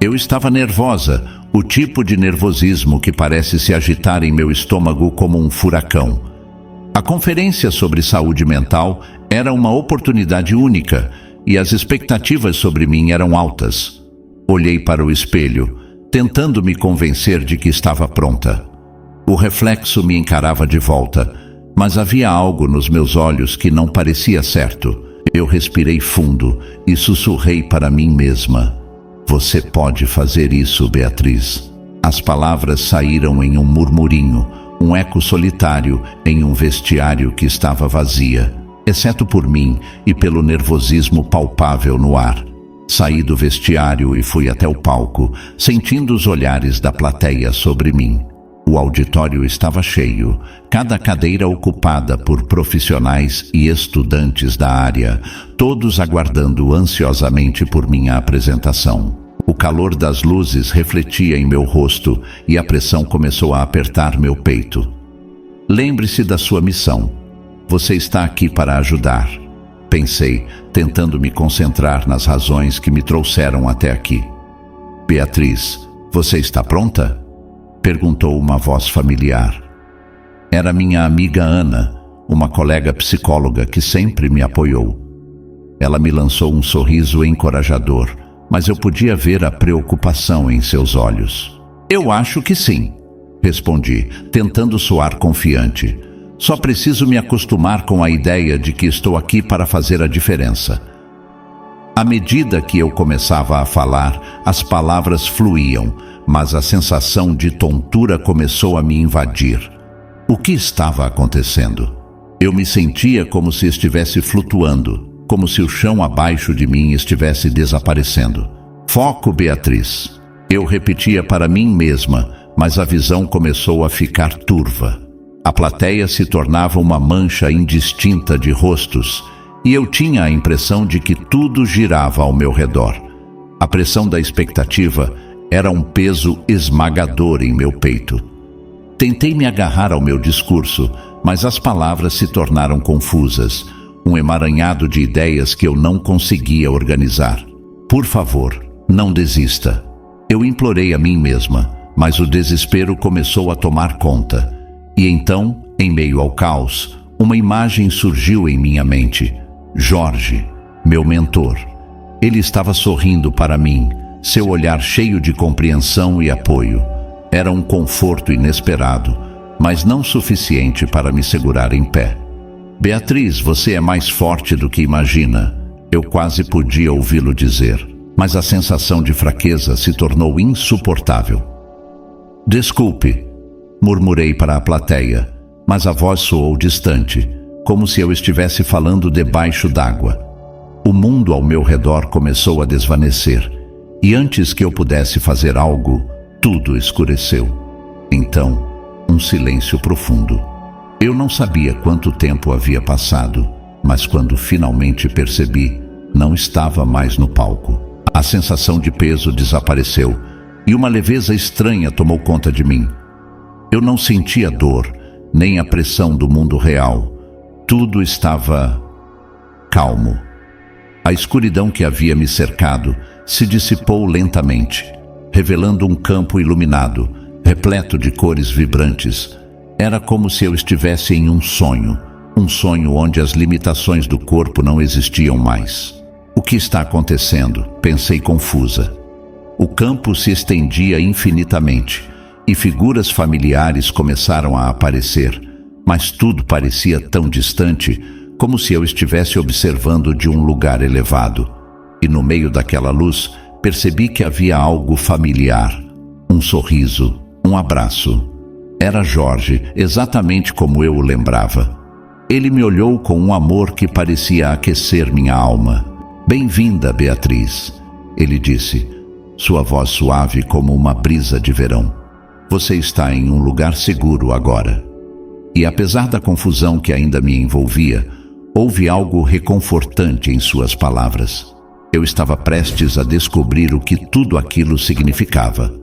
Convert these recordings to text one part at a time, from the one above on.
Eu estava nervosa, o tipo de nervosismo que parece se agitar em meu estômago como um furacão. A conferência sobre saúde mental era uma oportunidade única e as expectativas sobre mim eram altas. Olhei para o espelho, tentando me convencer de que estava pronta. O reflexo me encarava de volta, mas havia algo nos meus olhos que não parecia certo. Eu respirei fundo e sussurrei para mim mesma: "Você pode fazer isso, Beatriz." As palavras saíram em um murmurinho, um eco solitário em um vestiário que estava vazia, exceto por mim e pelo nervosismo palpável no ar. Saí do vestiário e fui até o palco, sentindo os olhares da plateia sobre mim. O auditório estava cheio, cada cadeira ocupada por profissionais e estudantes da área, todos aguardando ansiosamente por minha apresentação. O calor das luzes refletia em meu rosto e a pressão começou a apertar meu peito. "Lembre-se da sua missão. Você está aqui para ajudar", pensei, tentando me concentrar nas razões que me trouxeram até aqui. "Beatriz, você está pronta?" perguntou uma voz familiar. Era minha amiga Ana, uma colega psicóloga que sempre me apoiou. Ela me lançou um sorriso encorajador, mas eu podia ver a preocupação em seus olhos. "Eu acho que sim", respondi, tentando soar confiante. "Só preciso me acostumar com a ideia de que estou aqui para fazer a diferença." À medida que eu começava a falar, as palavras fluíam, mas a sensação de tontura começou a me invadir. O que estava acontecendo? Eu me sentia como se estivesse flutuando, como se o chão abaixo de mim estivesse desaparecendo. "Foco, Beatriz." Eu repetia para mim mesma, mas a visão começou a ficar turva. A plateia se tornava uma mancha indistinta de rostos, e eu tinha a impressão de que tudo girava ao meu redor. A pressão da expectativa era um peso esmagador em meu peito. Tentei me agarrar ao meu discurso, mas as palavras se tornaram confusas, um emaranhado de ideias que eu não conseguia organizar. "Por favor, não desista." Eu implorei a mim mesma, mas o desespero começou a tomar conta. E então, em meio ao caos, uma imagem surgiu em minha mente. Jorge, meu mentor. Ele estava sorrindo para mim, seu olhar cheio de compreensão e apoio. Era um conforto inesperado, mas não suficiente para me segurar em pé. "Beatriz, você é mais forte do que imagina." Eu quase podia ouvi-lo dizer, mas a sensação de fraqueza se tornou insuportável. "Desculpe", murmurei para a plateia, mas a voz soou distante, como se eu estivesse falando debaixo d'água. O mundo ao meu redor começou a desvanecer, e antes que eu pudesse fazer algo, tudo escureceu. Então, um silêncio profundo. Eu não sabia quanto tempo havia passado, mas quando finalmente percebi, não estava mais no palco. A sensação de peso desapareceu, e uma leveza estranha tomou conta de mim. Eu não sentia dor, nem a pressão do mundo real. Tudo estava calmo. A escuridão que havia me cercado se dissipou lentamente, revelando um campo iluminado, repleto de cores vibrantes. Era como se eu estivesse em um sonho onde as limitações do corpo não existiam mais. "O que está acontecendo?" pensei confusa. O campo se estendia infinitamente, e figuras familiares começaram a aparecer, mas tudo parecia tão distante, como se eu estivesse observando de um lugar elevado. E no meio daquela luz, percebi que havia algo familiar. Um sorriso, um abraço. Era Jorge, exatamente como eu o lembrava. Ele me olhou com um amor que parecia aquecer minha alma. "Bem-vinda, Beatriz", ele disse, sua voz suave como uma brisa de verão. "Você está em um lugar seguro agora." E apesar da confusão que ainda me envolvia, houve algo reconfortante em suas palavras. Eu estava prestes a descobrir o que tudo aquilo significava.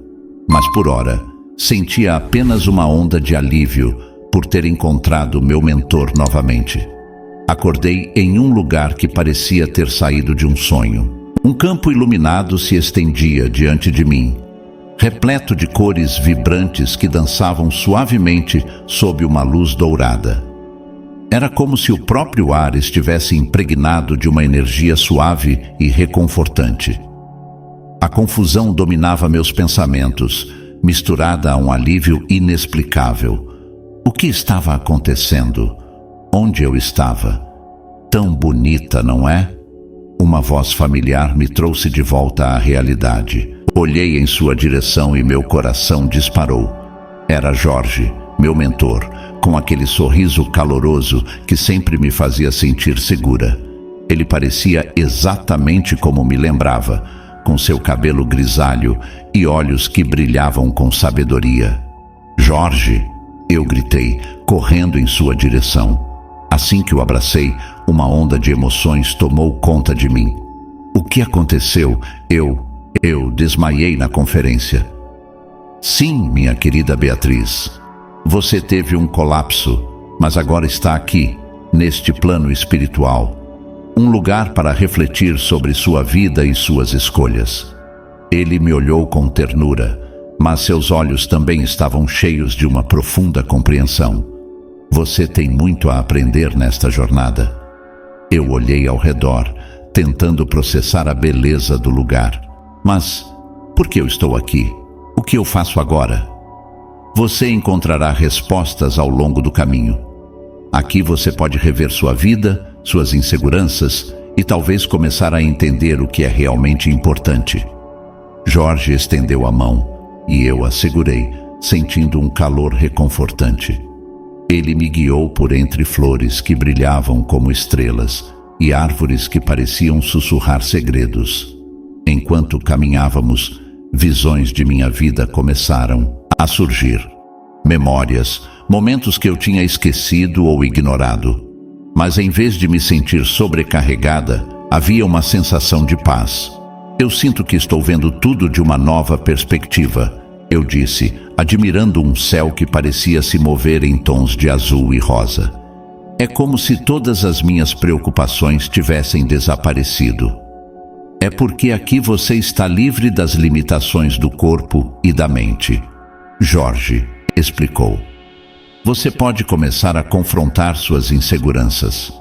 Mas por ora, sentia apenas uma onda de alívio por ter encontrado meu mentor novamente. Acordei em um lugar que parecia ter saído de um sonho. Um campo iluminado se estendia diante de mim, repleto de cores vibrantes que dançavam suavemente sob uma luz dourada. Era como se o próprio ar estivesse impregnado de uma energia suave e reconfortante. A confusão dominava meus pensamentos, misturada a um alívio inexplicável. O que estava acontecendo? Onde eu estava? Tão bonita, não é? Uma voz familiar me trouxe de volta à realidade. Olhei em sua direção e meu coração disparou. Era Jorge, meu mentor, com aquele sorriso caloroso que sempre me fazia sentir segura. Ele parecia exatamente como me lembrava, com seu cabelo grisalho e olhos que brilhavam com sabedoria. Jorge, eu gritei, correndo em sua direção. Assim que o abracei, uma onda de emoções tomou conta de mim. O que aconteceu? Eu desmaiei na conferência. Sim, minha querida Beatriz. Você teve um colapso, mas agora está aqui, neste plano espiritual. Um lugar para refletir sobre sua vida e suas escolhas. Ele me olhou com ternura, mas seus olhos também estavam cheios de uma profunda compreensão. Você tem muito a aprender nesta jornada. Eu olhei ao redor, tentando processar a beleza do lugar. Mas, por que eu estou aqui? O que eu faço agora? Você encontrará respostas ao longo do caminho. Aqui você pode rever sua vida, suas inseguranças e talvez começar a entender o que é realmente importante. Jorge estendeu a mão e eu a segurei, sentindo um calor reconfortante. Ele me guiou por entre flores que brilhavam como estrelas e árvores que pareciam sussurrar segredos. Enquanto caminhávamos, visões de minha vida começaram a surgir. Memórias, momentos que eu tinha esquecido ou ignorado. Mas em vez de me sentir sobrecarregada, havia uma sensação de paz. Eu sinto que estou vendo tudo de uma nova perspectiva, eu disse, admirando um céu que parecia se mover em tons de azul e rosa. É como se todas as minhas preocupações tivessem desaparecido. É porque aqui você está livre das limitações do corpo e da mente. Jorge explicou. Você pode começar a confrontar suas inseguranças.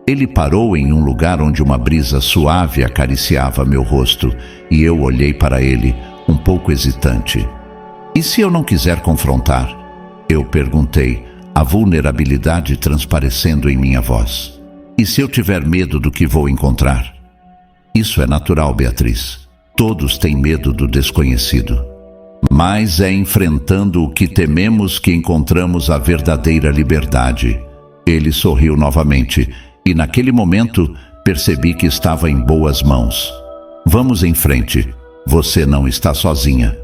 Ele parou em um lugar onde uma brisa suave acariciava meu rosto e eu olhei para ele, um pouco hesitante. E se eu não quiser confrontar? Eu perguntei, a vulnerabilidade transparecendo em minha voz. E se eu tiver medo do que vou encontrar? Isso é natural, Beatriz. Todos têm medo do desconhecido. Mas é enfrentando o que tememos que encontramos a verdadeira liberdade. Ele sorriu novamente, e naquele momento percebi que estava em boas mãos. Vamos em frente. Você não está sozinha.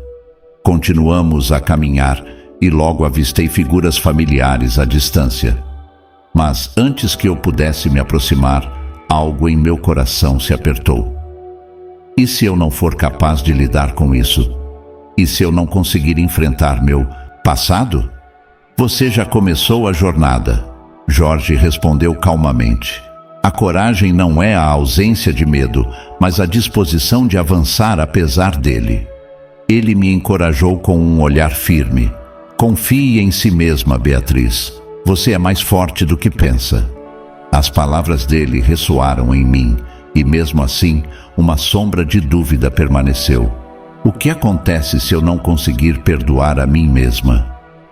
Continuamos a caminhar, e logo avistei figuras familiares à distância. Mas antes que eu pudesse me aproximar, algo em meu coração se apertou. E se eu não for capaz de lidar com isso? E se eu não conseguir enfrentar meu passado? Você já começou a jornada. Jorge respondeu calmamente. A coragem não é a ausência de medo, mas a disposição de avançar apesar dele. Ele me encorajou com um olhar firme. Confie em si mesma, Beatriz. Você é mais forte do que pensa. As palavras dele ressoaram em mim, e mesmo assim, uma sombra de dúvida permaneceu. O que acontece se eu não conseguir perdoar a mim mesma?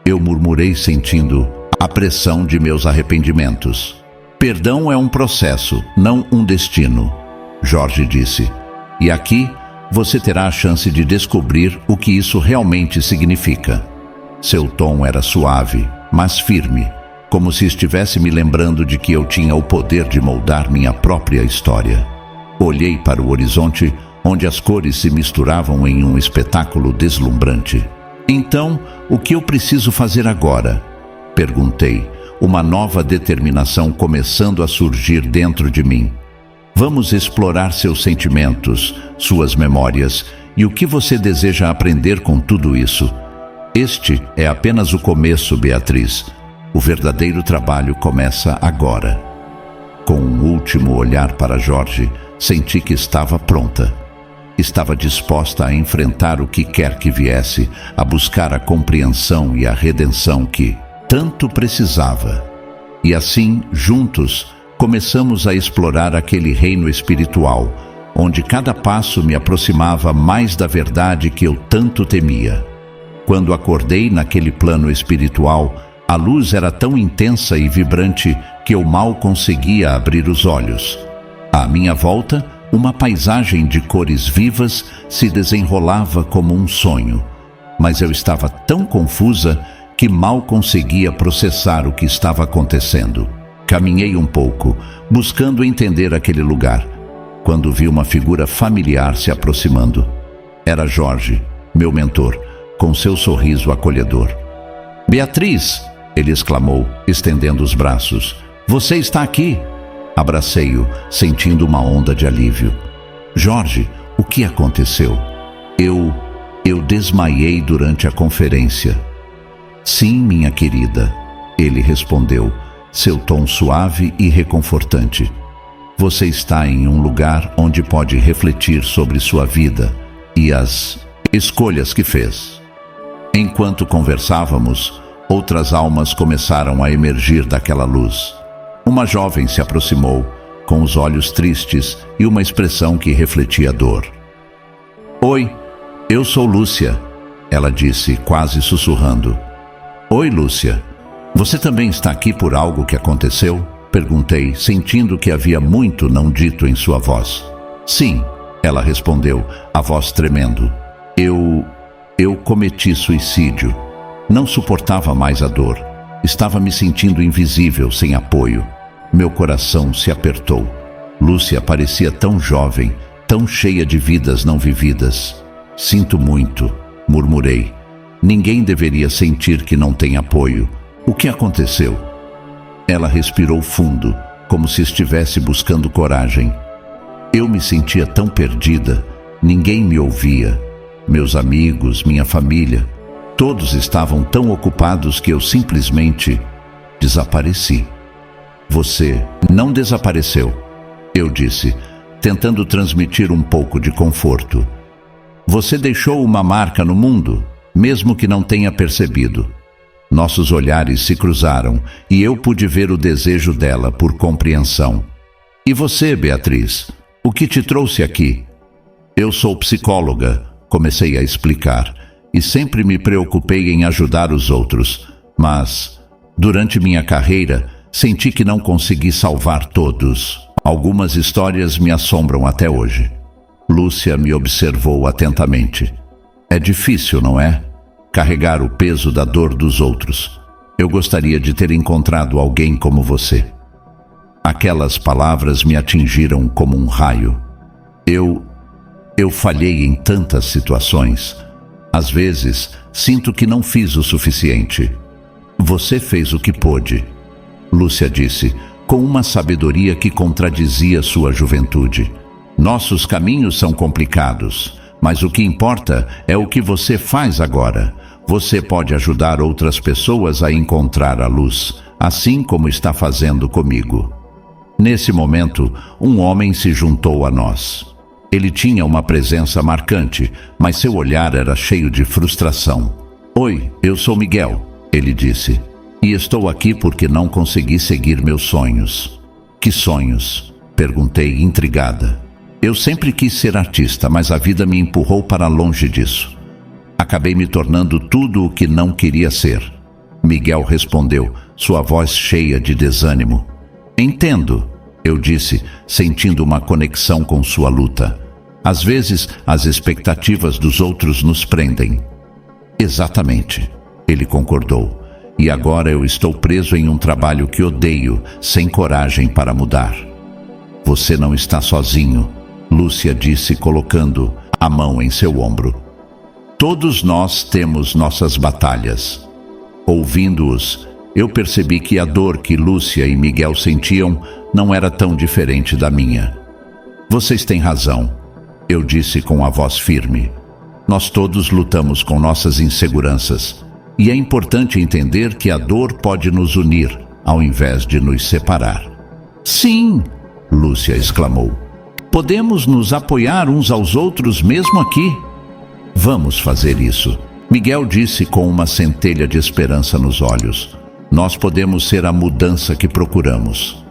Eu murmurei sentindo a pressão de meus arrependimentos. Perdão é um processo, não um destino, Jorge disse. E aqui, você terá a chance de descobrir o que isso realmente significa. Seu tom era suave, mas firme, como se estivesse me lembrando de que eu tinha o poder de moldar minha própria história. Olhei para o horizonte, onde as cores se misturavam em um espetáculo deslumbrante. Então, o que eu preciso fazer agora? Perguntei, uma nova determinação começando a surgir dentro de mim. Vamos explorar seus sentimentos, suas memórias e o que você deseja aprender com tudo isso. Este é apenas o começo, Beatriz. O verdadeiro trabalho começa agora. Com um último olhar para Jorge, senti que estava pronta. Estava disposta a enfrentar o que quer que viesse, a buscar a compreensão e a redenção que tanto precisava. E assim, juntos, começamos a explorar aquele reino espiritual, onde cada passo me aproximava mais da verdade que eu tanto temia. Quando acordei naquele plano espiritual, a luz era tão intensa e vibrante que eu mal conseguia abrir os olhos. À minha volta, uma paisagem de cores vivas se desenrolava como um sonho, mas eu estava tão confusa que mal conseguia processar o que estava acontecendo. Caminhei um pouco, buscando entender aquele lugar, quando vi uma figura familiar se aproximando. Era Jorge, meu mentor, com seu sorriso acolhedor. "Beatriz!" ele exclamou, estendendo os braços. "Você está aqui!" Abracei-o, sentindo uma onda de alívio. "Jorge, o que aconteceu?" Eu desmaiei durante a conferência." "Sim, minha querida," ele respondeu, seu tom suave e reconfortante. "Você está em um lugar onde pode refletir sobre sua vida e as escolhas que fez." Enquanto conversávamos, outras almas começaram a emergir daquela luz. Uma jovem se aproximou, com os olhos tristes e uma expressão que refletia dor. "Oi, eu sou Lúcia," ela disse, quase sussurrando. "Oi, Lúcia. Você também está aqui por algo que aconteceu?" Perguntei, sentindo que havia muito não dito em sua voz. "Sim," ela respondeu, a voz tremendo. Eu cometi suicídio. Não suportava mais a dor. Estava me sentindo invisível, sem apoio. Meu coração se apertou. Lúcia parecia tão jovem, tão cheia de vidas não vividas. "Sinto muito," murmurei. "Ninguém deveria sentir que não tem apoio. O que aconteceu?" Ela respirou fundo, como se estivesse buscando coragem. Eu me sentia tão perdida. Ninguém me ouvia. Meus amigos, minha família, todos estavam tão ocupados que eu simplesmente desapareci. "Você não desapareceu," eu disse, tentando transmitir um pouco de conforto. "Você deixou uma marca no mundo, mesmo que não tenha percebido." Nossos olhares se cruzaram e eu pude ver o desejo dela por compreensão. "E você, Beatriz? O que te trouxe aqui?" "Eu sou psicóloga," comecei a explicar, "e sempre me preocupei em ajudar os outros, mas, durante minha carreira, senti que não consegui salvar todos. Algumas histórias me assombram até hoje." Lúcia me observou atentamente. "É difícil, não é? Carregar o peso da dor dos outros. Eu gostaria de ter encontrado alguém como você." Aquelas palavras me atingiram como um raio. Eu falhei em tantas situações. Às vezes, sinto que não fiz o suficiente. "Você fez o que pôde," Lúcia disse, com uma sabedoria que contradizia sua juventude. "Nossos caminhos são complicados, mas o que importa é o que você faz agora. Você pode ajudar outras pessoas a encontrar a luz, assim como está fazendo comigo." Nesse momento, um homem se juntou a nós. Ele tinha uma presença marcante, mas seu olhar era cheio de frustração. "Oi, eu sou Miguel," ele disse, "e estou aqui porque não consegui seguir meus sonhos." "Que sonhos?" perguntei, intrigada. "Eu sempre quis ser artista, mas a vida me empurrou para longe disso. Acabei me tornando tudo o que não queria ser." Miguel respondeu, sua voz cheia de desânimo. "Entendo," eu disse, sentindo uma conexão com sua luta. "Às vezes, as expectativas dos outros nos prendem." "Exatamente," ele concordou. "E agora eu estou preso em um trabalho que odeio, sem coragem para mudar." "Você não está sozinho," Lúcia disse, colocando a mão em seu ombro. "Todos nós temos nossas batalhas." Ouvindo-os, eu percebi que a dor que Lúcia e Miguel sentiam não era tão diferente da minha. "Vocês têm razão," eu disse com a voz firme. "Nós todos lutamos com nossas inseguranças, e é importante entender que a dor pode nos unir, ao invés de nos separar." "Sim!" Lúcia exclamou. Podemos nos apoiar uns aos outros mesmo aqui. Vamos fazer isso, Miguel disse com uma centelha de esperança nos olhos. Nós podemos ser a mudança que procuramos.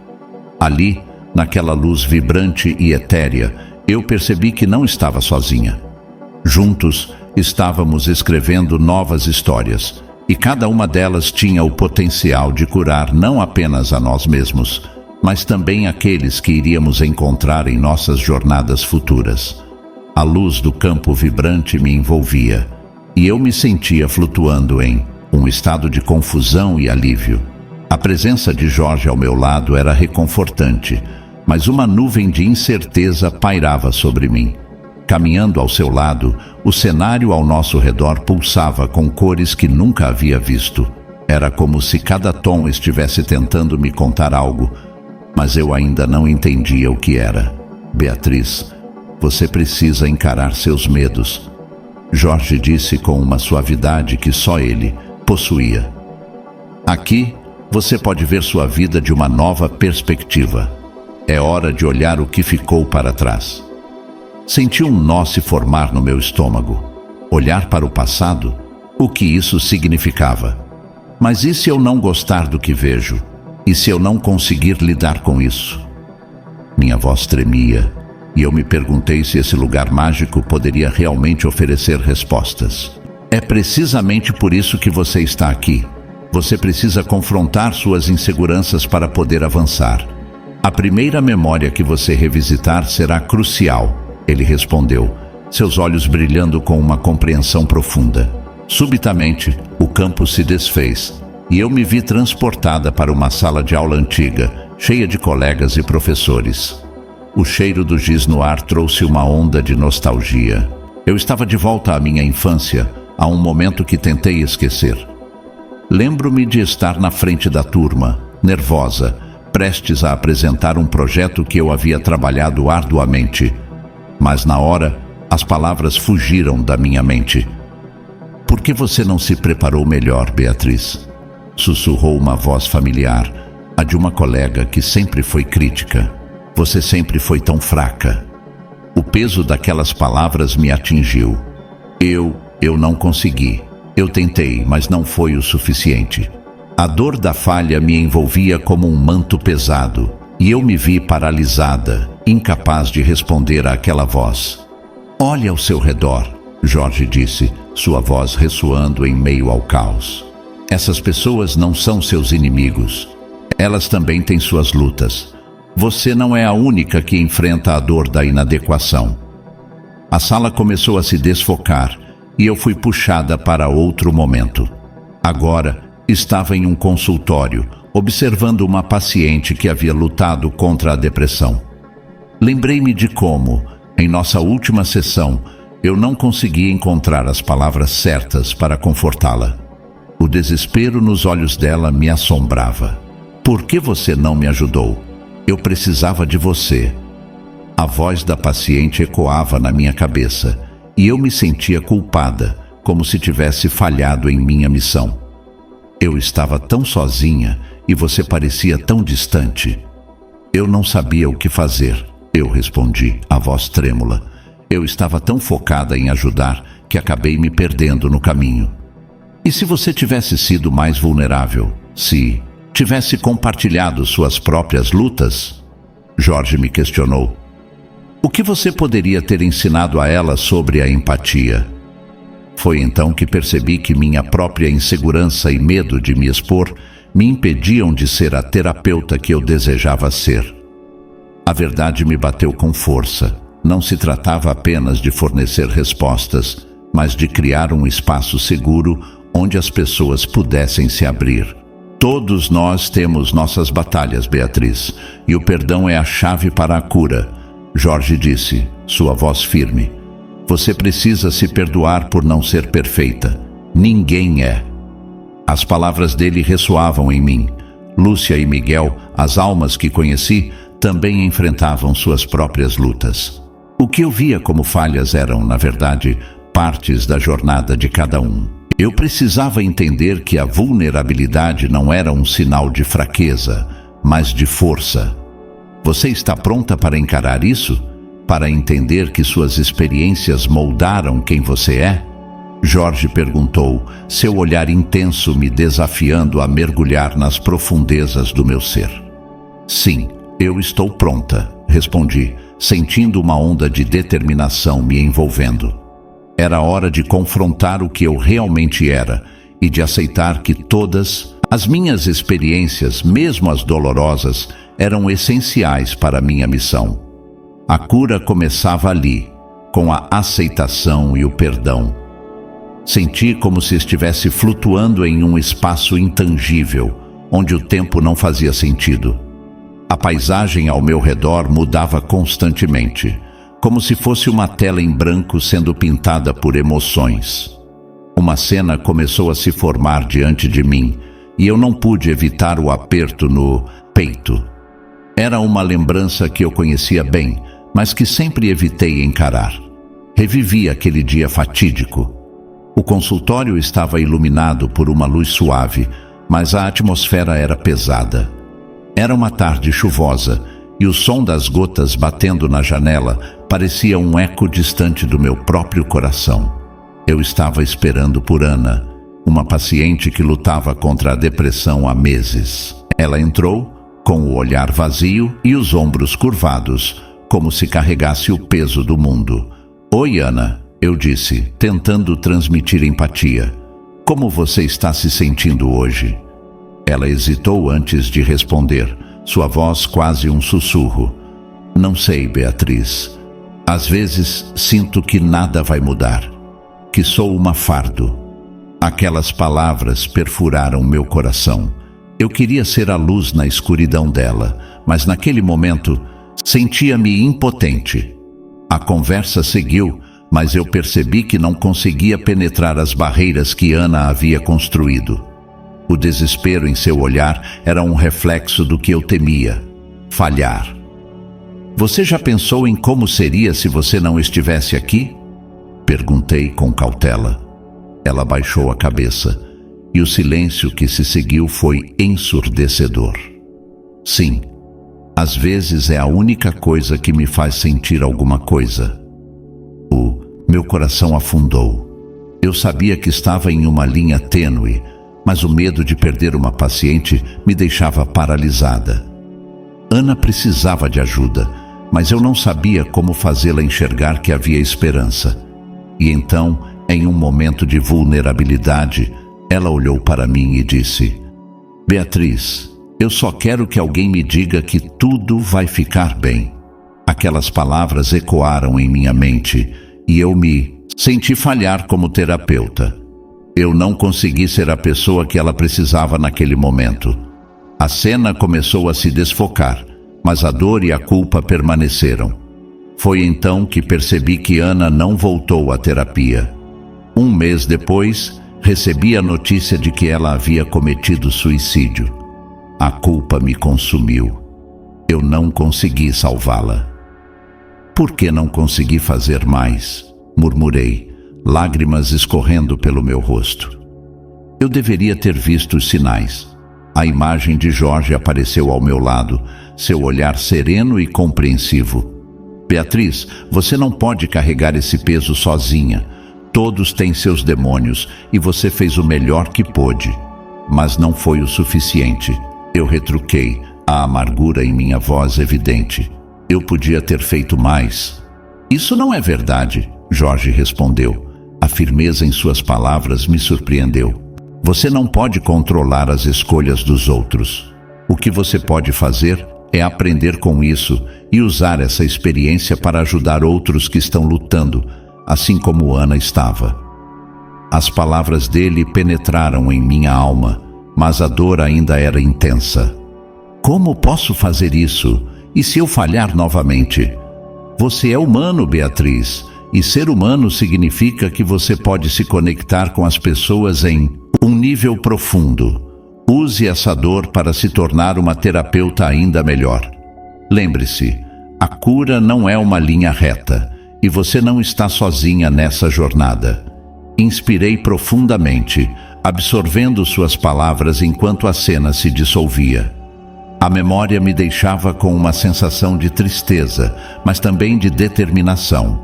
Ali, naquela luz vibrante e etérea, eu percebi que não estava sozinha. Juntos, estávamos escrevendo novas histórias, e cada uma delas tinha o potencial de curar não apenas a nós mesmos, mas também aqueles que iríamos encontrar em nossas jornadas futuras. A luz do campo vibrante me envolvia, e eu me sentia flutuando em um estado de confusão e alívio. A presença de Jorge ao meu lado era reconfortante, mas uma nuvem de incerteza pairava sobre mim. Caminhando ao seu lado, o cenário ao nosso redor pulsava com cores que nunca havia visto. Era como se cada tom estivesse tentando me contar algo, mas eu ainda não entendia o que era. Beatriz, você precisa encarar seus medos, Jorge disse com uma suavidade que só ele possuía. Aqui, você pode ver sua vida de uma nova perspectiva. É hora de olhar o que ficou para trás. Senti um nó se formar no meu estômago. Olhar para o passado? O que isso significava? Mas e se eu não gostar do que vejo? E se eu não conseguir lidar com isso? Minha voz tremia, e eu me perguntei se esse lugar mágico poderia realmente oferecer respostas. É precisamente por isso que você está aqui. Você precisa confrontar suas inseguranças para poder avançar. A primeira memória que você revisitar será crucial, ele respondeu, seus olhos brilhando com uma compreensão profunda. Subitamente, o campo se desfez, e eu me vi transportada para uma sala de aula antiga, cheia de colegas e professores. O cheiro do giz no ar trouxe uma onda de nostalgia. Eu estava de volta à minha infância, a um momento que tentei esquecer. Lembro-me de estar na frente da turma, nervosa, prestes a apresentar um projeto que eu havia trabalhado arduamente. Mas na hora, as palavras fugiram da minha mente. Por que você não se preparou melhor, Beatriz? Sussurrou uma voz familiar, a de uma colega que sempre foi crítica. Você sempre foi tão fraca. O peso daquelas palavras me atingiu. Eu não consegui. Eu tentei, mas não foi o suficiente. A dor da falha me envolvia como um manto pesado, e eu me vi paralisada, incapaz de responder àquela voz. Olhe ao seu redor, Jorge disse, sua voz ressoando em meio ao caos. Essas pessoas não são seus inimigos. Elas também têm suas lutas. Você não é a única que enfrenta a dor da inadequação. A sala começou a se desfocar e eu fui puxada para outro momento. Agora, estava em um consultório, observando uma paciente que havia lutado contra a depressão. Lembrei-me de como, em nossa última sessão, eu não conseguia encontrar as palavras certas para confortá-la. O desespero nos olhos dela me assombrava. Por que você não me ajudou? Eu precisava de você. A voz da paciente ecoava na minha cabeça, e eu me sentia culpada, como se tivesse falhado em minha missão. Eu estava tão sozinha e você parecia tão distante. Eu não sabia o que fazer, eu respondi, a voz trêmula. Eu estava tão focada em ajudar que acabei me perdendo no caminho. E se você tivesse sido mais vulnerável? Se tivesse compartilhado suas próprias lutas? Jorge me questionou. O que você poderia ter ensinado a ela sobre a empatia? Foi então que percebi que minha própria insegurança e medo de me expor me impediam de ser a terapeuta que eu desejava ser. A verdade me bateu com força. Não se tratava apenas de fornecer respostas, mas de criar um espaço seguro onde as pessoas pudessem se abrir. Todos nós temos nossas batalhas, Beatriz, e o perdão é a chave para a cura, Jorge disse, sua voz firme. Você precisa se perdoar por não ser perfeita. Ninguém é. As palavras dele ressoavam em mim. Lúcia e Miguel, as almas que conheci, também enfrentavam suas próprias lutas. O que eu via como falhas eram, na verdade, partes da jornada de cada um. Eu precisava entender que a vulnerabilidade não era um sinal de fraqueza, mas de força. Você está pronta para encarar isso? para entender que suas experiências moldaram quem você é? Jorge perguntou, seu olhar intenso me desafiando a mergulhar nas profundezas do meu ser. Sim, eu estou pronta, respondi, sentindo uma onda de determinação me envolvendo. Era hora de confrontar o que eu realmente era e de aceitar que todas as minhas experiências, mesmo as dolorosas, eram essenciais para a minha missão. A cura começava ali, com a aceitação e o perdão. Senti como se estivesse flutuando em um espaço intangível, onde o tempo não fazia sentido. A paisagem ao meu redor mudava constantemente, como se fosse uma tela em branco sendo pintada por emoções. Uma cena começou a se formar diante de mim, e eu não pude evitar o aperto no peito. Era uma lembrança que eu conhecia bem, mas que sempre evitei encarar. Revivi aquele dia fatídico. O consultório estava iluminado por uma luz suave, mas a atmosfera era pesada. Era uma tarde chuvosa, e o som das gotas batendo na janela parecia um eco distante do meu próprio coração. Eu estava esperando por Ana, uma paciente que lutava contra a depressão há meses. Ela entrou, com o olhar vazio e os ombros curvados, como se carregasse o peso do mundo. Oi, Ana, eu disse, tentando transmitir empatia. Como você está se sentindo hoje? Ela hesitou antes de responder, sua voz quase um sussurro. Não sei, Beatriz. Às vezes sinto que nada vai mudar, que sou uma fardo. Aquelas palavras perfuraram meu coração. Eu queria ser a luz na escuridão dela, mas naquele momento sentia-me impotente. A conversa seguiu, mas eu percebi que não conseguia penetrar as barreiras que Ana havia construído. O desespero em seu olhar era um reflexo do que eu temia: falhar. Você já pensou em como seria se você não estivesse aqui? Perguntei com cautela. Ela baixou a cabeça, e o silêncio que se seguiu foi ensurdecedor. Sim, às vezes é a única coisa que me faz sentir alguma coisa. Meu coração afundou. Eu sabia que estava em uma linha tênue, mas o medo de perder uma paciente me deixava paralisada. Ana precisava de ajuda, mas eu não sabia como fazê-la enxergar que havia esperança. E então, em um momento de vulnerabilidade, ela olhou para mim e disse: Beatriz, eu só quero que alguém me diga que tudo vai ficar bem. Aquelas palavras ecoaram em minha mente e eu me senti falhar como terapeuta. Eu não consegui ser a pessoa que ela precisava naquele momento. A cena começou a se desfocar, mas a dor e a culpa permaneceram. Foi então que percebi que Ana não voltou à terapia. Um mês depois, recebi a notícia de que ela havia cometido suicídio. A culpa me consumiu. Eu não consegui salvá-la. Por que não consegui fazer mais? Murmurei, lágrimas escorrendo pelo meu rosto. Eu deveria ter visto os sinais. A imagem de Jorge apareceu ao meu lado, seu olhar sereno e compreensivo. Beatriz, você não pode carregar esse peso sozinha. Todos têm seus demônios e você fez o melhor que pôde. Mas não foi o suficiente. Eu retruquei, a amargura em minha voz evidente. Eu podia ter feito mais. Isso não é verdade, Jorge respondeu. A firmeza em suas palavras me surpreendeu. Você não pode controlar as escolhas dos outros. O que você pode fazer é aprender com isso e usar essa experiência para ajudar outros que estão lutando, assim como Ana estava. As palavras dele penetraram em minha alma, mas a dor ainda era intensa. Como posso fazer isso? E se eu falhar novamente? Você é humano, Beatriz, e ser humano significa que você pode se conectar com as pessoas em um nível profundo. Use essa dor para se tornar uma terapeuta ainda melhor. Lembre-se, a cura não é uma linha reta, e você não está sozinha nessa jornada. Inspirei profundamente, absorvendo suas palavras enquanto a cena se dissolvia. A memória me deixava com uma sensação de tristeza, mas também de determinação.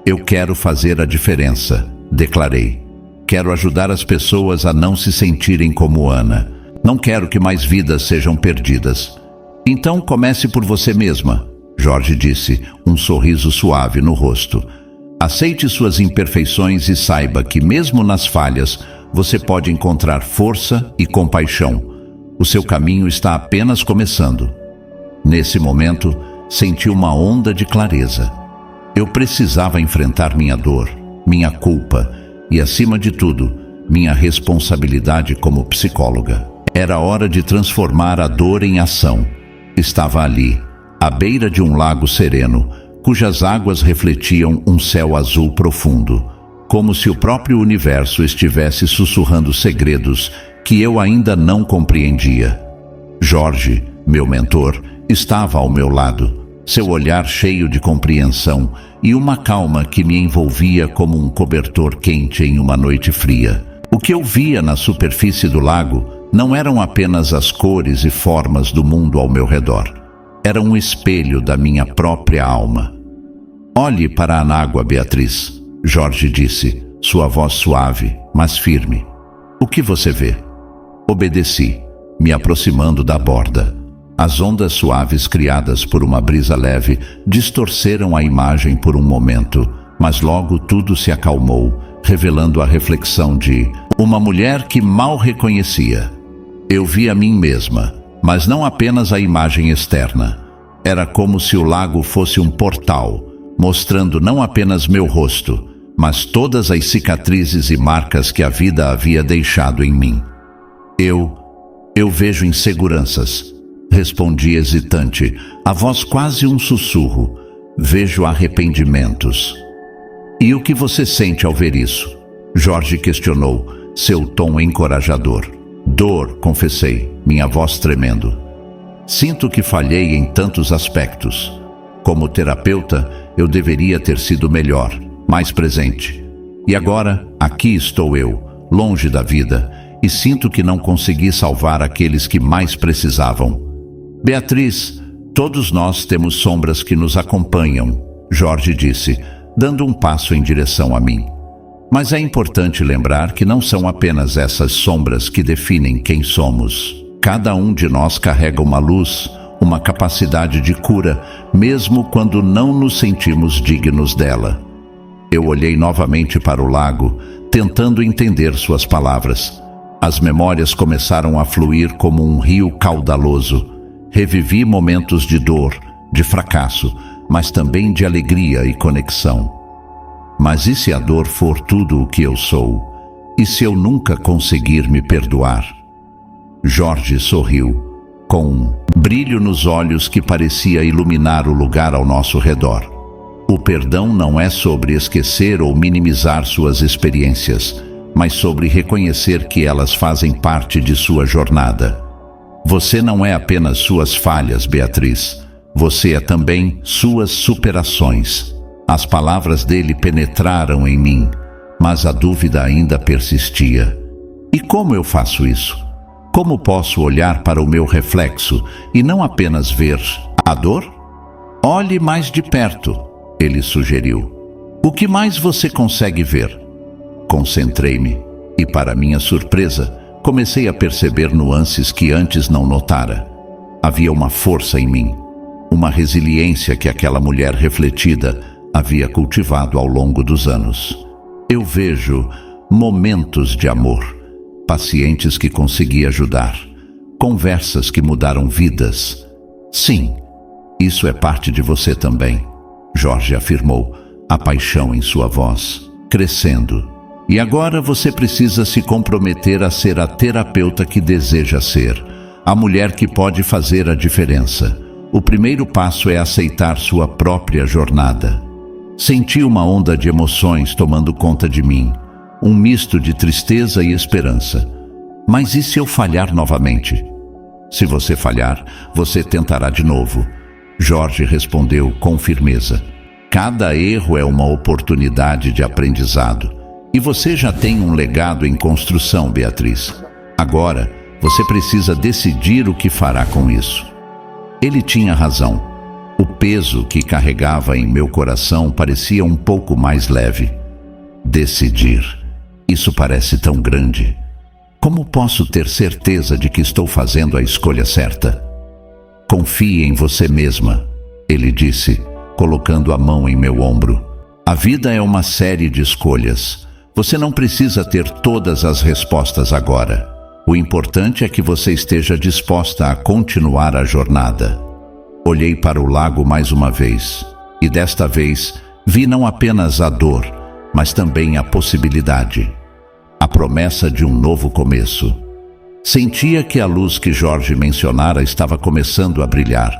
Eu quero fazer a diferença, declarei. Quero ajudar as pessoas a não se sentirem como Ana. Não quero que mais vidas sejam perdidas. Então comece por você mesma, Jorge disse, um sorriso suave no rosto. Aceite suas imperfeições e saiba que mesmo nas falhas, você pode encontrar força e compaixão. O seu caminho está apenas começando. Nesse momento, senti uma onda de clareza. Eu precisava enfrentar minha dor, minha culpa e, acima de tudo, minha responsabilidade como psicóloga. Era hora de transformar a dor em ação. Estava ali, à beira de um lago sereno, cujas águas refletiam um céu azul profundo, como se o próprio universo estivesse sussurrando segredos que eu ainda não compreendia. Jorge, meu mentor, estava ao meu lado, seu olhar cheio de compreensão e uma calma que me envolvia como um cobertor quente em uma noite fria. O que eu via na superfície do lago não eram apenas as cores e formas do mundo ao meu redor. Era um espelho da minha própria alma. Olhe para a água, Beatriz, Jorge disse, sua voz suave, mas firme. O que você vê? Obedeci, me aproximando da borda. As ondas suaves criadas por uma brisa leve distorceram a imagem por um momento, mas logo tudo se acalmou, revelando a reflexão de uma mulher que mal reconhecia. Eu vi a mim mesma, mas não apenas a imagem externa. Era como se o lago fosse um portal, mostrando não apenas meu rosto, mas todas as cicatrizes e marcas que a vida havia deixado em mim. Eu vejo inseguranças, respondi hesitante, a voz quase um sussurro. Vejo arrependimentos. E o que você sente ao ver isso? Jorge questionou, seu tom encorajador. Dor, confessei, minha voz tremendo. Sinto que falhei em tantos aspectos. Como terapeuta, eu deveria ter sido melhor, mais presente. E agora, aqui estou eu, longe da vida, e sinto que não consegui salvar aqueles que mais precisavam. Beatriz, todos nós temos sombras que nos acompanham, Jorge disse, dando um passo em direção a mim. Mas é importante lembrar que não são apenas essas sombras que definem quem somos. Cada um de nós carrega uma luz, uma capacidade de cura, mesmo quando não nos sentimos dignos dela. Eu olhei novamente para o lago, tentando entender suas palavras. As memórias começaram a fluir como um rio caudaloso. Revivi momentos de dor, de fracasso, mas também de alegria e conexão. Mas e se a dor for tudo o que eu sou? E se eu nunca conseguir me perdoar? Jorge sorriu, com um brilho nos olhos que parecia iluminar o lugar ao nosso redor. O perdão não é sobre esquecer ou minimizar suas experiências, mas sobre reconhecer que elas fazem parte de sua jornada. Você não é apenas suas falhas, Beatriz. Você é também suas superações. As palavras dele penetraram em mim, mas a dúvida ainda persistia. E como eu faço isso? Como posso olhar para o meu reflexo e não apenas ver a dor? Olhe mais de perto, ele sugeriu. O que mais você consegue ver? Concentrei-me e, para minha surpresa, comecei a perceber nuances que antes não notara. Havia uma força em mim, uma resiliência que aquela mulher refletida havia cultivado ao longo dos anos. Eu vejo momentos de amor, pacientes que consegui ajudar, conversas que mudaram vidas. Sim, isso é parte de você também, Jorge afirmou, a paixão em sua voz, crescendo. E agora você precisa se comprometer a ser a terapeuta que deseja ser, a mulher que pode fazer a diferença. O primeiro passo é aceitar sua própria jornada. Senti uma onda de emoções tomando conta de mim, um misto de tristeza e esperança. Mas e se eu falhar novamente? Se você falhar, você tentará de novo. Jorge respondeu com firmeza. Cada erro é uma oportunidade de aprendizado. E você já tem um legado em construção, Beatriz. Agora, Você precisa decidir o que fará com isso. Ele tinha razão. O peso que carregava em meu coração parecia um pouco mais leve. Decidir. Isso parece tão grande. Como posso ter certeza de que estou fazendo a escolha certa? Confie em você mesma, ele disse, colocando a mão em meu ombro. A vida é uma série de escolhas. Você não precisa ter todas as respostas agora. O importante é que você esteja disposta a continuar a jornada. Olhei para o lago mais uma vez, e desta vez vi não apenas a dor, mas também a possibilidade, a promessa de um novo começo. Sentia que a luz que Jorge mencionara estava começando a brilhar,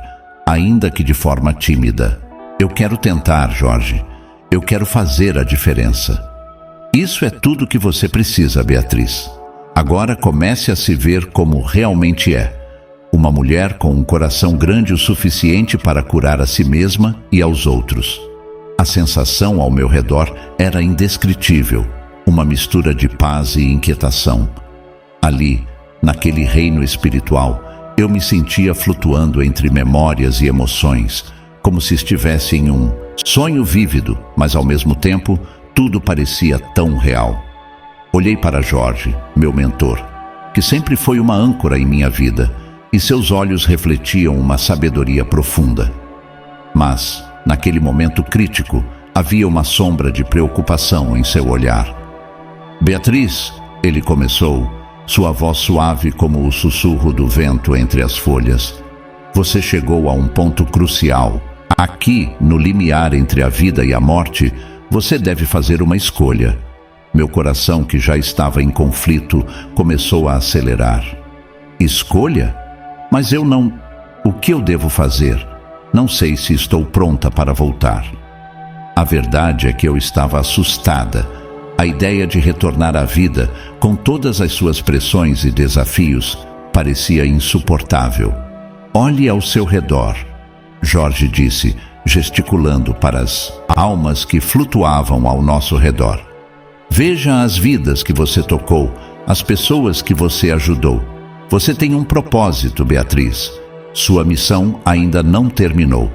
ainda que de forma tímida. Eu quero tentar, Jorge. Eu quero fazer a diferença. Isso é tudo que você precisa, Beatriz. Agora comece a se ver como realmente é. Uma mulher com um coração grande o suficiente para curar a si mesma e aos outros. A sensação ao meu redor era indescritível, uma mistura de paz e inquietação. Ali, naquele reino espiritual, eu me sentia flutuando entre memórias e emoções, como se estivesse em um sonho vívido, mas ao mesmo tempo, tudo parecia tão real. Olhei para Jorge, meu mentor, que sempre foi uma âncora em minha vida, e seus olhos refletiam uma sabedoria profunda. Mas, naquele momento crítico, havia uma sombra de preocupação em seu olhar. Beatriz, ele começou, sua voz suave como o sussurro do vento entre as folhas. Você chegou a um ponto crucial. Aqui, no limiar entre a vida e a morte, você deve fazer uma escolha. Meu coração, que já estava em conflito, começou a acelerar. Escolha? Mas eu não... O que eu devo fazer? Não sei se estou pronta para voltar. A verdade é que eu estava assustada. A ideia de retornar à vida, com todas as suas pressões e desafios, parecia insuportável. Olhe ao seu redor, Jorge disse, gesticulando para as almas que flutuavam ao nosso redor. Veja as vidas que você tocou, as pessoas que você ajudou. Você tem um propósito, Beatriz. Sua missão ainda não terminou.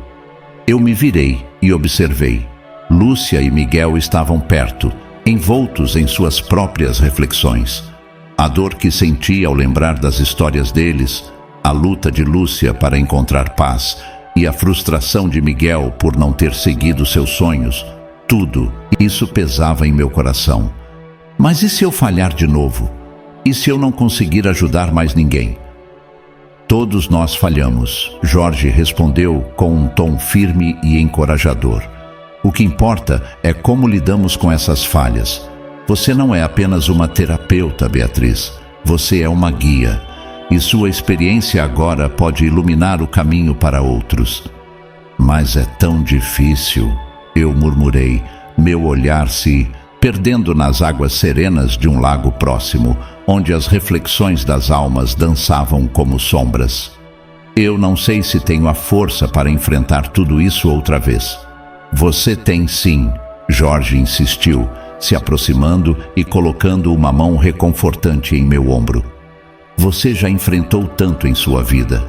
Eu me virei e observei. Lúcia e Miguel estavam perto, envoltos em suas próprias reflexões. A dor que senti ao lembrar das histórias deles, a luta de Lúcia para encontrar paz e a frustração de Miguel por não ter seguido seus sonhos, tudo isso pesava em meu coração. Mas e se eu falhar de novo? E se eu não conseguir ajudar mais ninguém? Todos nós falhamos, Jorge respondeu com um tom firme e encorajador. O que importa é como lidamos com essas falhas. Você não é apenas uma terapeuta, Beatriz. Você é uma guia. E sua experiência agora pode iluminar o caminho para outros. Mas é tão difícil, eu murmurei, meu olhar se perdendo nas águas serenas de um lago próximo, onde as reflexões das almas dançavam como sombras. Eu não sei se tenho a força para enfrentar tudo isso outra vez. Você tem sim, Jorge insistiu, se aproximando e colocando uma mão reconfortante em meu ombro. Você já enfrentou tanto em sua vida.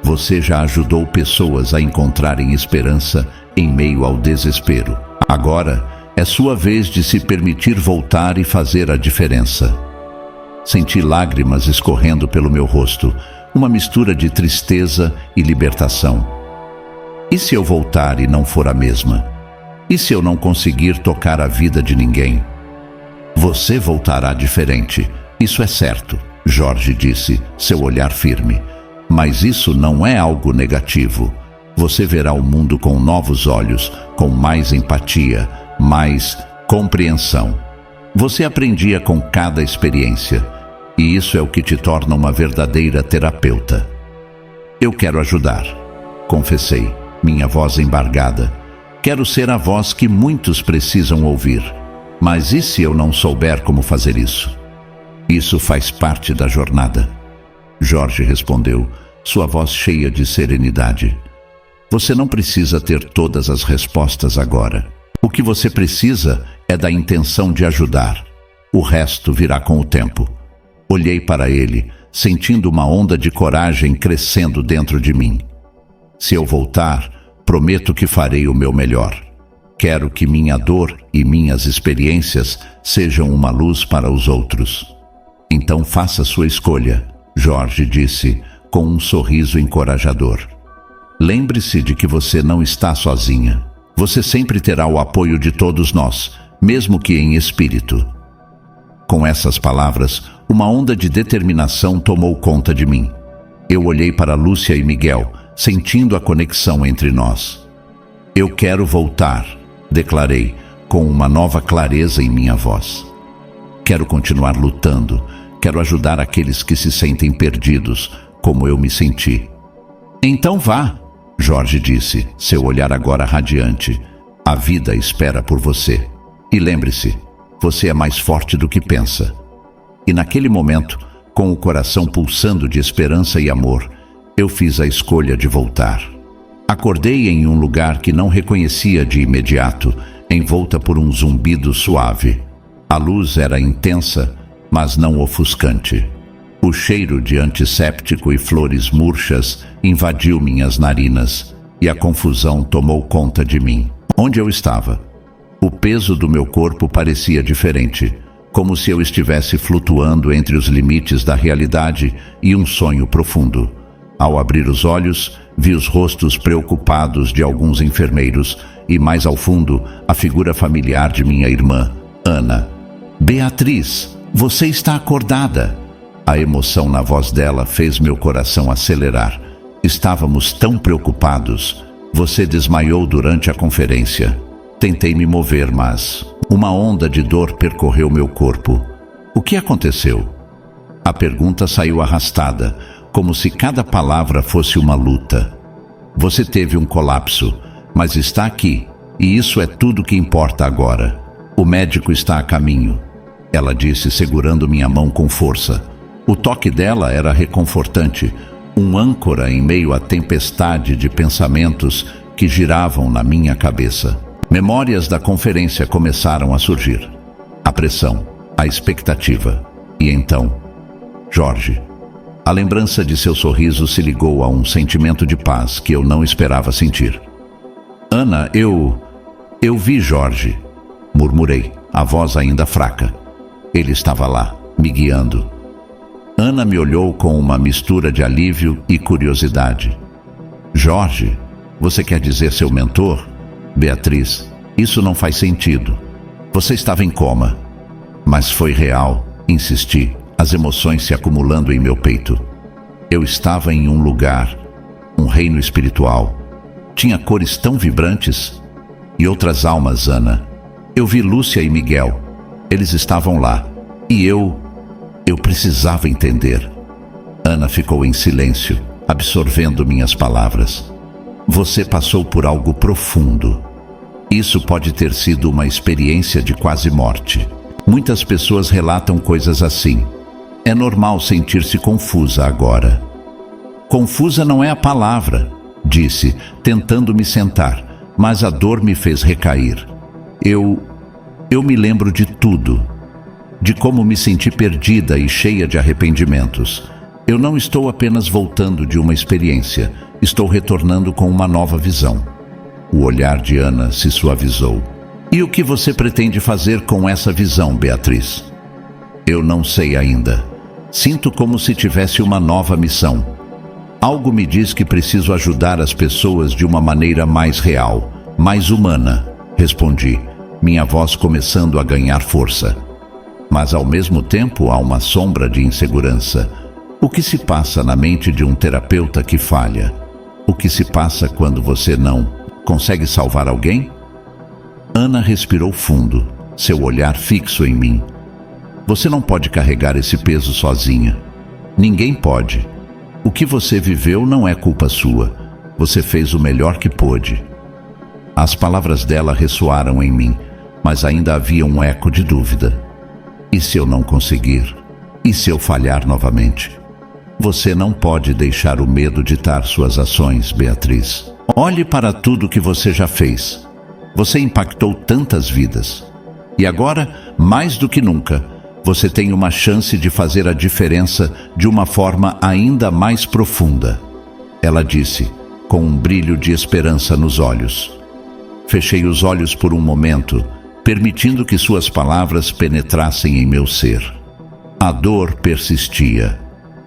Você já ajudou pessoas a encontrarem esperança em meio ao desespero. Agora é sua vez de se permitir voltar e fazer a diferença. Senti lágrimas escorrendo pelo meu rosto, uma mistura de tristeza e libertação. E se eu voltar e não for a mesma? E se eu não conseguir tocar a vida de ninguém? Você voltará diferente, isso é certo, Jorge disse, seu olhar firme. Mas isso não é algo negativo. Você verá o mundo com novos olhos, com mais empatia, mais compreensão. Você aprendia com cada experiência, e isso é o que te torna uma verdadeira terapeuta. Eu quero ajudar, confessei, minha voz embargada. Quero ser a voz que muitos precisam ouvir. Mas e se eu não souber como fazer isso? Isso faz parte da jornada. Jorge respondeu, sua voz cheia de serenidade. Você não precisa ter todas as respostas agora. O que você precisa é da intenção de ajudar. O resto virá com o tempo. Olhei para ele, sentindo uma onda de coragem crescendo dentro de mim. Se eu voltar, prometo que farei o meu melhor. Quero que minha dor e minhas experiências sejam uma luz para os outros. Então faça sua escolha, Jorge disse, com um sorriso encorajador. Lembre-se de que você não está sozinha. Você sempre terá o apoio de todos nós, mesmo que em espírito. Com essas palavras, uma onda de determinação tomou conta de mim. Eu olhei para Lúcia e Miguel, sentindo a conexão entre nós. Eu quero voltar, declarei, com uma nova clareza em minha voz. Quero continuar lutando, quero ajudar aqueles que se sentem perdidos, como eu me senti. Então vá, Jorge disse, seu olhar agora radiante. A vida espera por você. E lembre-se, você é mais forte do que pensa. E naquele momento, com o coração pulsando de esperança e amor, eu fiz a escolha de voltar. Acordei em um lugar que não reconhecia de imediato, envolta por um zumbido suave. A luz era intensa, mas não ofuscante. O cheiro de antisséptico e flores murchas invadiu minhas narinas, e a confusão tomou conta de mim. Onde eu estava? O peso do meu corpo parecia diferente, como se eu estivesse flutuando entre os limites da realidade e um sonho profundo. Ao abrir os olhos, vi os rostos preocupados de alguns enfermeiros e, mais ao fundo, a figura familiar de minha irmã, Ana. Beatriz, você está acordada! A emoção na voz dela fez meu coração acelerar. Estávamos tão preocupados. Você desmaiou durante a conferência. Tentei me mover, mas uma onda de dor percorreu meu corpo. O que aconteceu? A pergunta saiu arrastada, como se cada palavra fosse uma luta. Você teve um colapso, mas está aqui, e isso é tudo que importa agora. O médico está a caminho, ela disse, segurando minha mão com força. O toque dela era reconfortante, um âncora em meio à tempestade de pensamentos que giravam na minha cabeça. Memórias da conferência começaram a surgir. A pressão, a expectativa. E então, Jorge. A lembrança de seu sorriso se ligou a um sentimento de paz que eu não esperava sentir. Ana, eu vi Jorge, murmurei, a voz ainda fraca. Ele estava lá, me guiando. Ana me olhou com uma mistura de alívio e curiosidade. Jorge, você quer dizer seu mentor? Beatriz, isso não faz sentido. Você estava em coma. Mas foi real, insisti, as emoções se acumulando em meu peito. Eu estava em um lugar, um reino espiritual. Tinha cores tão vibrantes. E outras almas, Ana. Eu vi Lúcia e Miguel. Eles estavam lá. E eu precisava entender. Ana ficou em silêncio, absorvendo minhas palavras. Você passou por algo profundo. Isso pode ter sido uma experiência de quase morte. Muitas pessoas relatam coisas assim. É normal sentir-se confusa agora. Confusa não é a palavra, disse, tentando me sentar, mas a dor me fez recair. Eu me lembro de tudo. De como me senti perdida e cheia de arrependimentos. Eu não estou apenas voltando de uma experiência, estou retornando com uma nova visão. O olhar de Ana se suavizou. E o que você pretende fazer com essa visão, Beatriz? Eu não sei ainda. Sinto como se tivesse uma nova missão. Algo me diz que preciso ajudar as pessoas de uma maneira mais real, mais humana, respondi, minha voz começando a ganhar força. Mas ao mesmo tempo há uma sombra de insegurança. O que se passa na mente de um terapeuta que falha? O que se passa quando você não consegue salvar alguém? Ana respirou fundo, seu olhar fixo em mim. Você não pode carregar esse peso sozinha. Ninguém pode. O que você viveu não é culpa sua. Você fez o melhor que pôde. As palavras dela ressoaram em mim, mas ainda havia um eco de dúvida. E se eu não conseguir? E se eu falhar novamente? Você não pode deixar o medo ditar suas ações, Beatriz. Olhe para tudo que você já fez. Você impactou tantas vidas. E agora, mais do que nunca, Você tem uma chance de fazer a diferença de uma forma ainda mais profunda. Ela disse, com um brilho de esperança nos olhos. Fechei os olhos por um momento, permitindo que suas palavras penetrassem em meu ser. A dor persistia,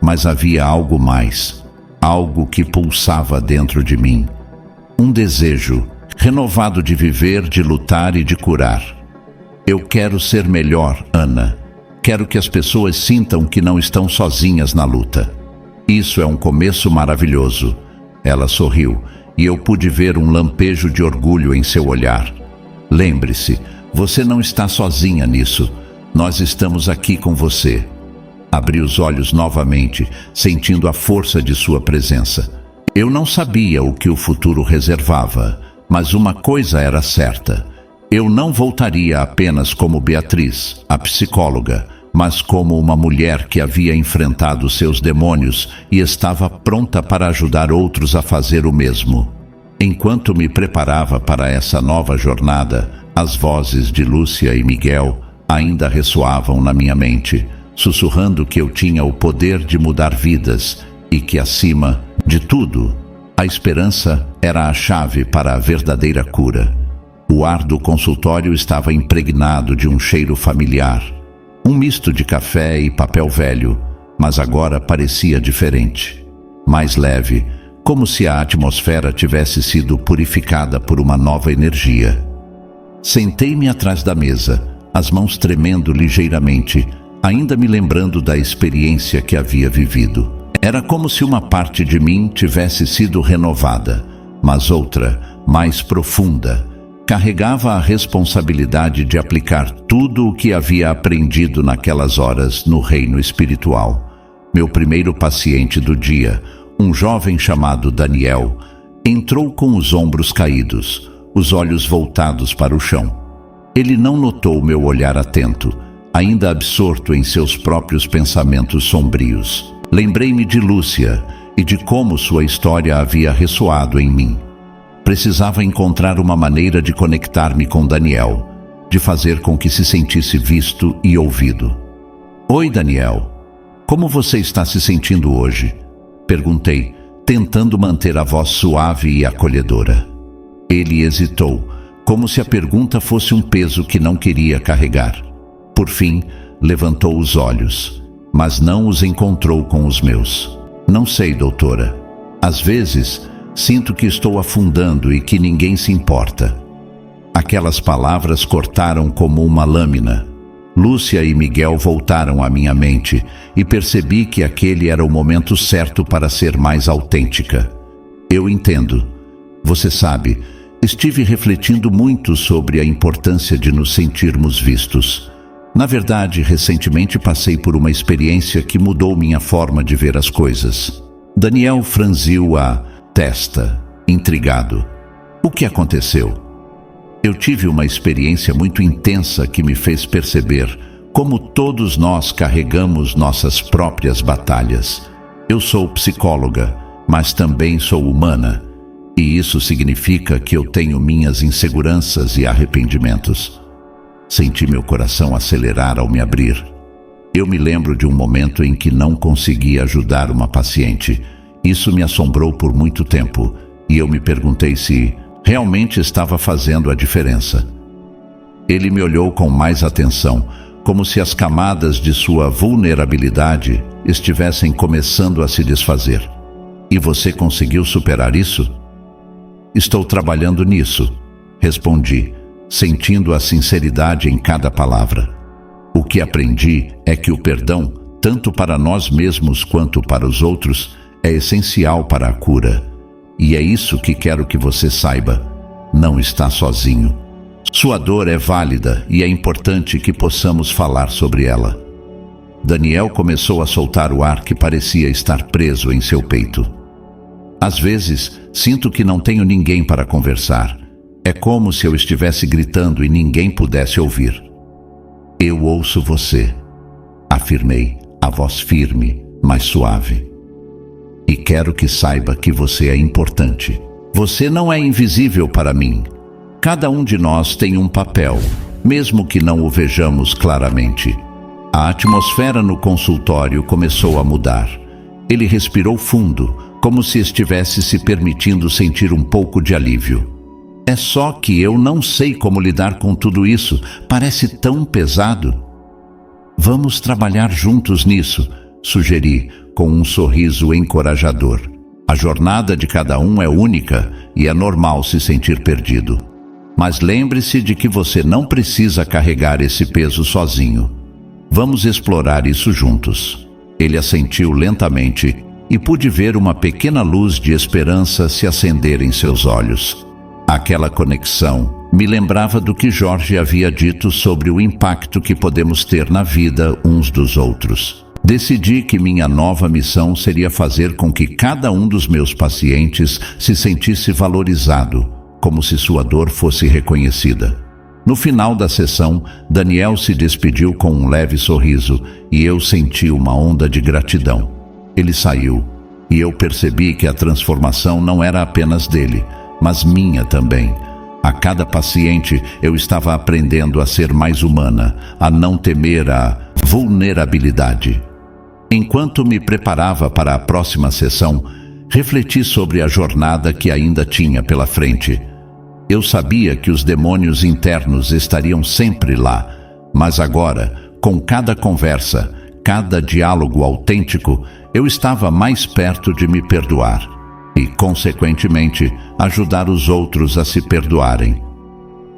mas havia algo mais, algo que pulsava dentro de mim. Um desejo renovado de viver, de lutar e de curar. Eu quero ser melhor, Ana. Quero que as pessoas sintam que não estão sozinhas na luta. Isso é um começo maravilhoso. Ela sorriu, e eu pude ver um lampejo de orgulho em seu olhar. Lembre-se, você não está sozinha nisso. Nós estamos aqui com você. Abri os olhos novamente, sentindo a força de sua presença. Eu não sabia o que o futuro reservava, mas uma coisa era certa. Eu não voltaria apenas como Beatriz, a psicóloga, mas como uma mulher que havia enfrentado seus demônios e estava pronta para ajudar outros a fazer o mesmo. Enquanto me preparava para essa nova jornada, as vozes de Lúcia e Miguel ainda ressoavam na minha mente, sussurrando que eu tinha o poder de mudar vidas e que, acima de tudo, a esperança era a chave para a verdadeira cura. O ar do consultório estava impregnado de um cheiro familiar, um misto de café e papel velho, mas agora parecia diferente, mais leve, como se a atmosfera tivesse sido purificada por uma nova energia. Sentei-me atrás da mesa, as mãos tremendo ligeiramente, ainda me lembrando da experiência que havia vivido. Era como se uma parte de mim tivesse sido renovada, mas outra, mais profunda, carregava a responsabilidade de aplicar tudo o que havia aprendido naquelas horas no reino espiritual. Meu primeiro paciente do dia, um jovem chamado Daniel, entrou com os ombros caídos, os olhos voltados para o chão. Ele não notou meu olhar atento, ainda absorto em seus próprios pensamentos sombrios. Lembrei-me de Lúcia e de como sua história havia ressoado em mim. Precisava encontrar uma maneira de conectar-me com Daniel, de fazer com que se sentisse visto e ouvido. Oi, Daniel. Como você está se sentindo hoje? Perguntei, tentando manter a voz suave e acolhedora. Ele hesitou, como se a pergunta fosse um peso que não queria carregar. Por fim, levantou os olhos, mas não os encontrou com os meus. Não sei, doutora. Às vezes, sinto que estou afundando e que ninguém se importa. Aquelas palavras cortaram como uma lâmina. Lúcia e Miguel voltaram à minha mente e percebi que aquele era o momento certo para ser mais autêntica. Eu entendo. Você sabe, estive refletindo muito sobre a importância de nos sentirmos vistos. Na verdade, recentemente passei por uma experiência que mudou minha forma de ver as coisas. Daniel franziu a testa, intrigado. O que aconteceu? Eu tive uma experiência muito intensa que me fez perceber como todos nós carregamos nossas próprias batalhas. Eu sou psicóloga, mas também sou humana, e isso significa que eu tenho minhas inseguranças e arrependimentos. Senti meu coração acelerar ao me abrir. Eu me lembro de um momento em que não consegui ajudar uma paciente. Isso me assombrou por muito tempo, e eu me perguntei se realmente estava fazendo a diferença. Ele me olhou com mais atenção, como se as camadas de sua vulnerabilidade estivessem começando a se desfazer. E você conseguiu superar isso? Estou trabalhando nisso, respondi, sentindo a sinceridade em cada palavra. O que aprendi é que o perdão, tanto para nós mesmos quanto para os outros, é essencial para a cura. E é isso que quero que você saiba. Não está sozinho. Sua dor é válida e é importante que possamos falar sobre ela. Daniel começou a soltar o ar que parecia estar preso em seu peito. Às vezes, sinto que não tenho ninguém para conversar. É como se eu estivesse gritando e ninguém pudesse ouvir. Eu ouço você, afirmei, a voz firme, mas suave. E quero que saiba que você é importante. Você não é invisível para mim. Cada um de nós tem um papel, mesmo que não o vejamos claramente. A atmosfera no consultório começou a mudar. Ele respirou fundo, como se estivesse se permitindo sentir um pouco de alívio. É só que eu não sei como lidar com tudo isso. Parece tão pesado. Vamos trabalhar juntos nisso, sugeri, com um sorriso encorajador. A jornada de cada um é única e é normal se sentir perdido. Mas lembre-se de que você não precisa carregar esse peso sozinho. Vamos explorar isso juntos. Ele assentiu lentamente e pude ver uma pequena luz de esperança se acender em seus olhos. Aquela conexão me lembrava do que Jorge havia dito sobre o impacto que podemos ter na vida uns dos outros. Decidi que minha nova missão seria fazer com que cada um dos meus pacientes se sentisse valorizado, como se sua dor fosse reconhecida. No final da sessão, Daniel se despediu com um leve sorriso e eu senti uma onda de gratidão. Ele saiu e eu percebi que a transformação não era apenas dele, mas minha também. A cada paciente eu estava aprendendo a ser mais humana, a não temer a vulnerabilidade. Enquanto me preparava para a próxima sessão, refleti sobre a jornada que ainda tinha pela frente. Eu sabia que os demônios internos estariam sempre lá, mas agora, com cada conversa, cada diálogo autêntico, eu estava mais perto de me perdoar e, consequentemente, ajudar os outros a se perdoarem.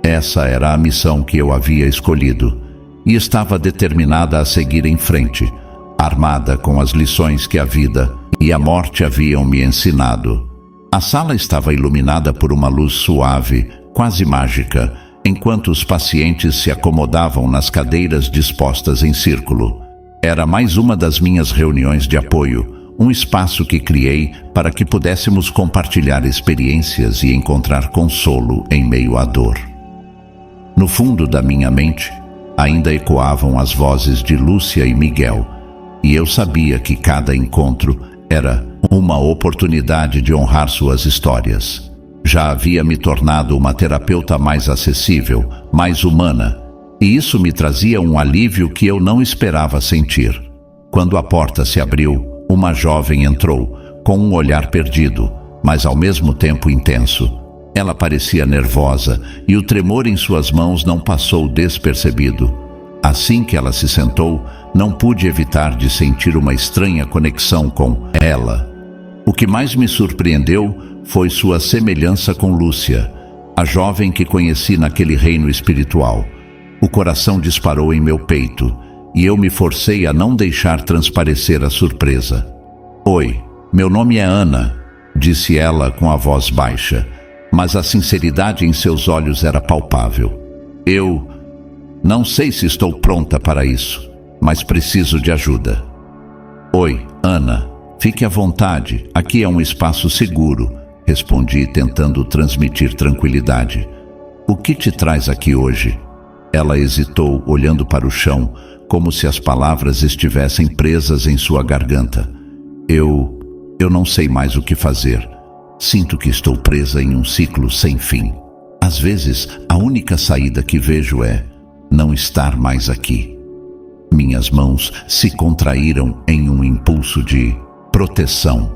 Essa era a missão que eu havia escolhido e estava determinada a seguir em frente, armada com as lições que a vida e a morte haviam me ensinado. A sala estava iluminada por uma luz suave, quase mágica, enquanto os pacientes se acomodavam nas cadeiras dispostas em círculo. Era mais uma das minhas reuniões de apoio, um espaço que criei para que pudéssemos compartilhar experiências e encontrar consolo em meio à dor. No fundo da minha mente, ainda ecoavam as vozes de Lúcia e Miguel, e eu sabia que cada encontro era uma oportunidade de honrar suas histórias. Já havia me tornado uma terapeuta mais acessível, mais humana, e isso me trazia um alívio que eu não esperava sentir. Quando a porta se abriu, uma jovem entrou, com um olhar perdido, mas ao mesmo tempo intenso. Ela parecia nervosa e o tremor em suas mãos não passou despercebido. Assim que ela se sentou, não pude evitar de sentir uma estranha conexão com ela. O que mais me surpreendeu foi sua semelhança com Lúcia, a jovem que conheci naquele reino espiritual. O coração disparou em meu peito e eu me forcei a não deixar transparecer a surpresa. Oi, meu nome é Ana, disse ela com a voz baixa, mas a sinceridade em seus olhos era palpável. Eu não sei se estou pronta para isso, mas preciso de ajuda. Oi, Ana, fique à vontade, aqui é um espaço seguro, respondi tentando transmitir tranquilidade. O que te traz aqui hoje? Ela hesitou, olhando para o chão, como se as palavras estivessem presas em sua garganta. Eu não sei mais o que fazer. Sinto que estou presa em um ciclo sem fim. Às vezes, a única saída que vejo é não estar mais aqui. Minhas mãos se contraíram em um impulso de proteção.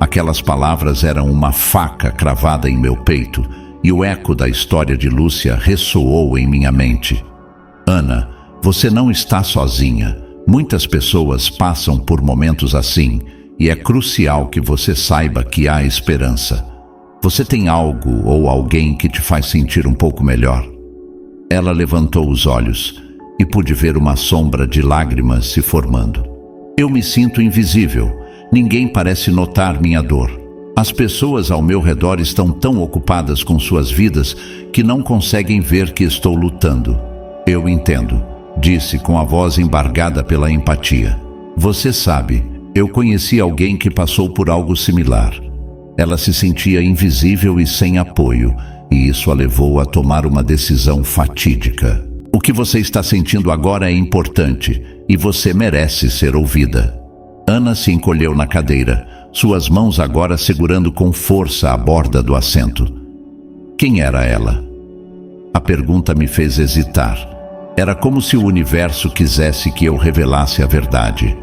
Aquelas palavras eram uma faca cravada em meu peito, e o eco da história de Lúcia ressoou em minha mente. Ana, você não está sozinha. Muitas pessoas passam por momentos assim, e é crucial que você saiba que há esperança. Você tem algo ou alguém que te faz sentir um pouco melhor? Ela levantou os olhos e pude ver uma sombra de lágrimas se formando. Eu me sinto invisível. Ninguém parece notar minha dor. As pessoas ao meu redor estão tão ocupadas com suas vidas que não conseguem ver que estou lutando. Eu entendo, disse com a voz embargada pela empatia. Você sabe, eu conheci alguém que passou por algo similar. Ela se sentia invisível e sem apoio, e isso a levou a tomar uma decisão fatídica. O que você está sentindo agora é importante, e você merece ser ouvida. Ana se encolheu na cadeira, suas mãos agora segurando com força a borda do assento. Quem era ela? A pergunta me fez hesitar. Era como se o universo quisesse que eu revelasse a verdade.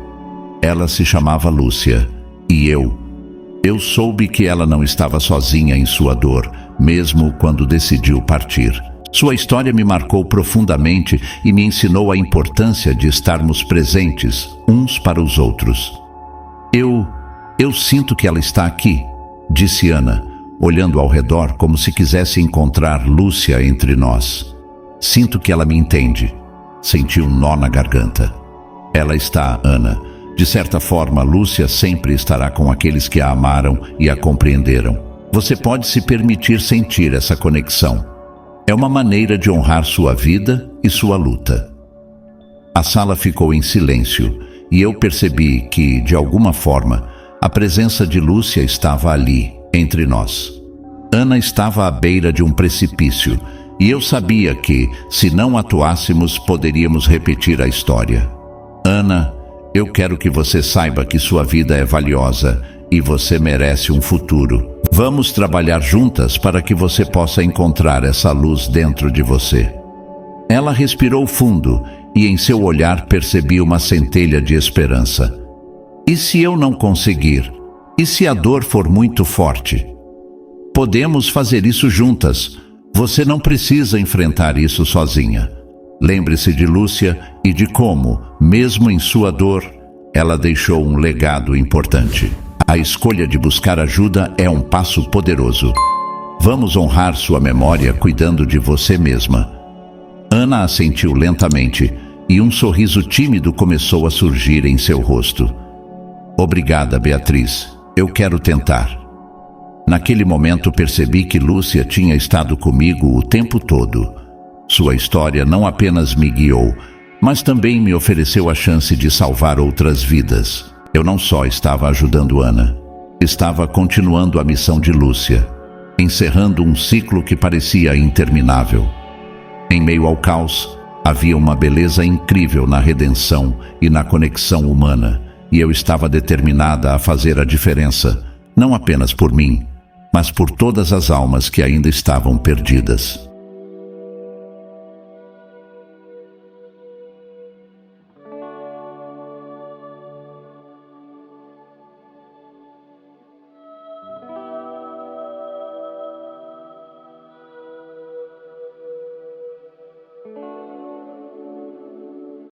Ela se chamava Lúcia, e eu soube que ela não estava sozinha em sua dor, mesmo quando decidiu partir. Sua história me marcou profundamente e me ensinou a importância de estarmos presentes uns para os outros. Eu sinto que ela está aqui, disse Ana, olhando ao redor como se quisesse encontrar Lúcia entre nós. Sinto que ela me entende. Senti um nó na garganta. Ela está, Ana. De certa forma, Lúcia sempre estará com aqueles que a amaram e a compreenderam. Você pode se permitir sentir essa conexão. É uma maneira de honrar sua vida e sua luta. A sala ficou em silêncio e eu percebi que, de alguma forma, a presença de Lúcia estava ali, entre nós. Ana estava à beira de um precipício e eu sabia que, se não atuássemos, poderíamos repetir a história. Ana, eu quero que você saiba que sua vida é valiosa e você merece um futuro. Vamos trabalhar juntas para que você possa encontrar essa luz dentro de você. Ela respirou fundo e em seu olhar percebi uma centelha de esperança. E se eu não conseguir? E se a dor for muito forte? Podemos fazer isso juntas. Você não precisa enfrentar isso sozinha. Lembre-se de Lúcia e de como, mesmo em sua dor, ela deixou um legado importante. A escolha de buscar ajuda é um passo poderoso. Vamos honrar sua memória cuidando de você mesma. Ana assentiu lentamente e um sorriso tímido começou a surgir em seu rosto. Obrigada, Beatriz. Eu quero tentar. Naquele momento percebi que Lúcia tinha estado comigo o tempo todo. Sua história não apenas me guiou, mas também me ofereceu a chance de salvar outras vidas. Eu não só estava ajudando Ana, estava continuando a missão de Lúcia, encerrando um ciclo que parecia interminável. Em meio ao caos, havia uma beleza incrível na redenção e na conexão humana, e eu estava determinada a fazer a diferença, não apenas por mim, mas por todas as almas que ainda estavam perdidas.